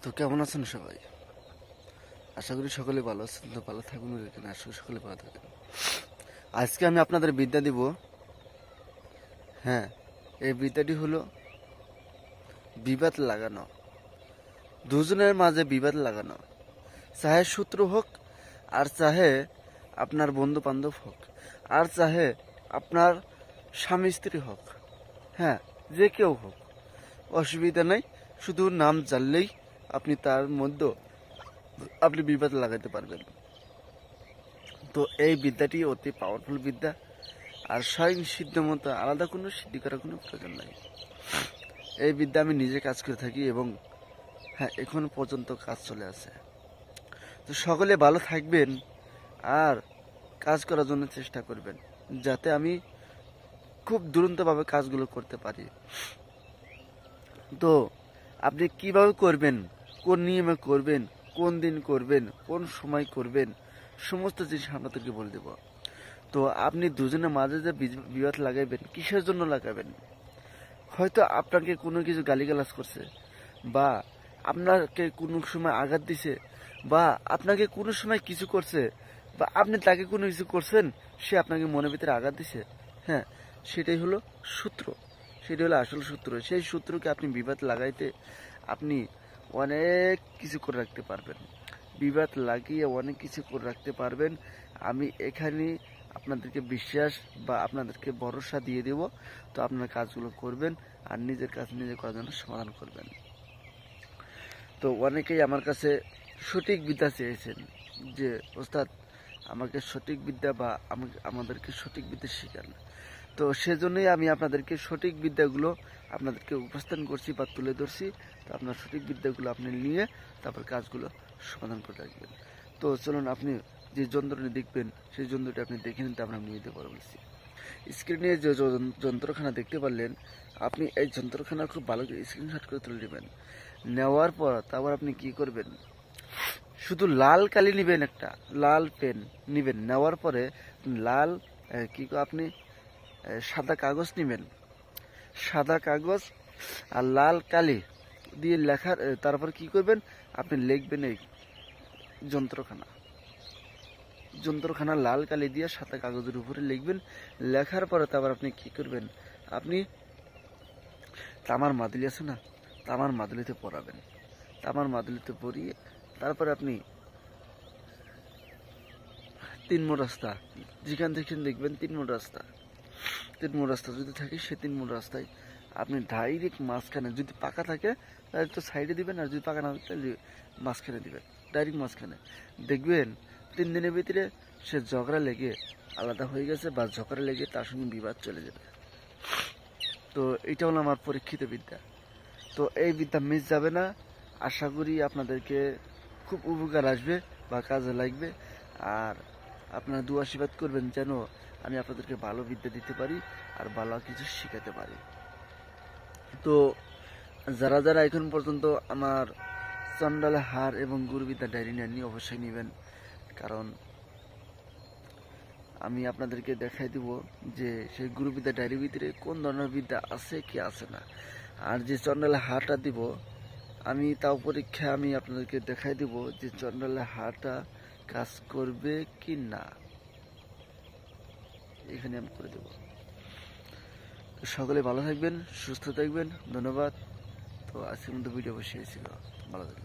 তো কেমন আছেন সবাই? আশা করি সকলে ভালো আছেন। তো ভালো থাকুন, এখানে আশা করি সকলে ভালো থাকেন। আজকে আমি আপনাদের বিদ্যা দিব। হ্যাঁ, এই বিদ্যাটি হলো বিবাদ লাগানো। দুজনের মাঝে বিবাদ লাগানো, চাহে শত্রু হোক, আর চাহে আপনার বন্ধু বান্ধব হোক, আর চাহে আপনার স্বামী স্ত্রী হোক, হ্যাঁ, যে কেউ হোক, অসুবিধা নাই। শুধু নাম জানলেই আপনি তার মধ্যে আপনি বিবাদ লাগাতে পারবেন। তো এই বিদ্যাটি অতি পাওয়ারফুল বিদ্যা, আর স্বয়ং সিদ্ধ মতো আলাদা কোনো সিদ্ধি করার কোনো প্রয়োজন নাই। এই বিদ্যা আমি নিজে কাজ করে থাকি এবং হ্যাঁ, এখন পর্যন্ত কাজ চলে আছে। তো সকলে ভালো থাকবেন আর কাজ করার জন্য চেষ্টা করবেন, যাতে আমি খুব দুরন্তভাবে কাজগুলো করতে পারি। তো আপনি কিভাবে করবেন, কোন নিয়মে করবেন, কোন দিন করবেন, কোন সময় করবেন, সমস্ত জিনিস আপনাদেরকে বলে দেব। তো আপনি দুজনের মাঝে যে বিবাদ লাগাইবেন, কিসের জন্য লাগাবেন? হয়তো আপনাকে কোনো কিছু গালিগালাজ করছে, বা আপনাকে কোনো সময় আঘাত দিছে, বা আপনাকে কোনো সময় কিছু করছে, বা আপনি তাকে কোনো কিছু করছেন, সে আপনাকে মনের ভিতরে আঘাত দিছে। হ্যাঁ, সেটাই হলো সূত্র, সেটা হলো আসল সূত্র। সেই সূত্রকে আপনি বিবাদ লাগাইতে আপনি অনেক কিছু করে রাখতে পারবেন, বিবাদ লাগিয়ে অনেক কিছু করে রাখতে পারবেন। আমি এখানে আপনাদেরকে বিশ্বাস বা আপনাদেরকে ভরসা দিয়ে দেব। তো আপনার কাজগুলো করবেন আর নিজের কাজ নিজে করার জন্য সমাধান করবেন। তো অনেকেই আমার কাছে সঠিক বিদ্যা চেয়েছেন, যে ওস্তাদ আমাকে সঠিক বিদ্যা বা আমাদেরকে সঠিক বিদ্যা শেখান। তো সেজন্যই আমি আপনাদেরকে সঠিক বিদ্যাগুলো আপনাদেরকে উপস্থান করছি বা তুলে ধরছি। তো আপনার সঠিক বিদ্যাগুলো আপনি নিয়ে তারপর কাজগুলো সমাধান করে রাখবেন। তো চলুন, আপনি যে যন্ত্রটি দেখবেন সেই যন্ত্রটি আপনি দেখে নিতে আমরা নিয়ে দিতে পারবো। স্ক্রিনে যে যন্ত্রখানা দেখতে পারলেন, আপনি এই যন্ত্রখানা খুব ভালো করে স্ক্রিনশট করে তুলে নেবেন। নেওয়ার পর তারপর আপনি কি করবেন, শুধু লাল কালি নেবেন, একটা লাল পেন নেবেন। নেওয়ার পরে লাল আপনি সাদা কাগজ নেবেন, সাদা কাগজ আর লাল কালি দিয়ে লেখার তারপর কি করবেন, আপনি লিখবেন এই যন্ত্রখানা যন্ত্রখানা লাল কালি দিয়ে সাদা কাগজের উপরে লিখবেন। লেখার পরে তারপর আপনি কি করবেন, আপনি তামার মাদুলি আছে না, তামার মাদুলিতে পরাবেন। তামার মাদুলিতে পরিয়ে তারপরে আপনি 3 মোড় রাস্তা, যেখান থেকে দেখবেন 3 মোড় রাস্তা, 3 মোড় রাস্তা যদি থাকে, সে 3 মোড় রাস্তায় আপনি ডাইরেক্ট মাঝখানে, যদি পাকা থাকে তাহলে তো সাইডে দিবেন, আর যদি পাকা না থাকে তাহলে মাঝখানে দিবেন, ডাইরেক্ট মাঝখানে। দেখবেন 3 দিনের ভিতরে সে ঝগড়া লেগে আলাদা হয়ে গেছে, বা ঝগড়া লেগে তার সঙ্গে বিবাদ চলে যাবে। তো এটা হলো আমার পরীক্ষিত বিদ্যা। তো এই বিদ্যা মিস যাবে না। আশা করি আপনাদেরকে খুব উপকার আসবে বা কাজে লাগবে। আর আপনারা দোয়া আশীর্বাদ করবেন যেন আমি আপনাদেরকে ভালো বিদ্যা দিতে পারি আর ভালো কিছু শেখাতে পারি। তো যারা যারা এখন পর্যন্ত আমার চন্ডাল হার এবং গুরুবিদ্যা ডায়েরি নেননি, অবশ্যই নেবেন। কারণ আমি আপনাদেরকে দেখাই দিব যে সেই গুরুবিদ্যা ডায়েরির ভিতরে কোন ধরনের বিদ্যা আছে কি আছে না। আর যে চন্ডালের হারটা দিব, আমি তাও পরীক্ষা আমি আপনাদেরকে দেখাই দিব যে চন্ডালের হারটা কাজ করবে কি না, এখানে আমি করে দেব। সকলে ভালো থাকবেন, সুস্থ থাকবেন, ধন্যবাদ। তো আজকের মতো ভিডিও অবশ্যই ছিল, ভালো থাকবেন।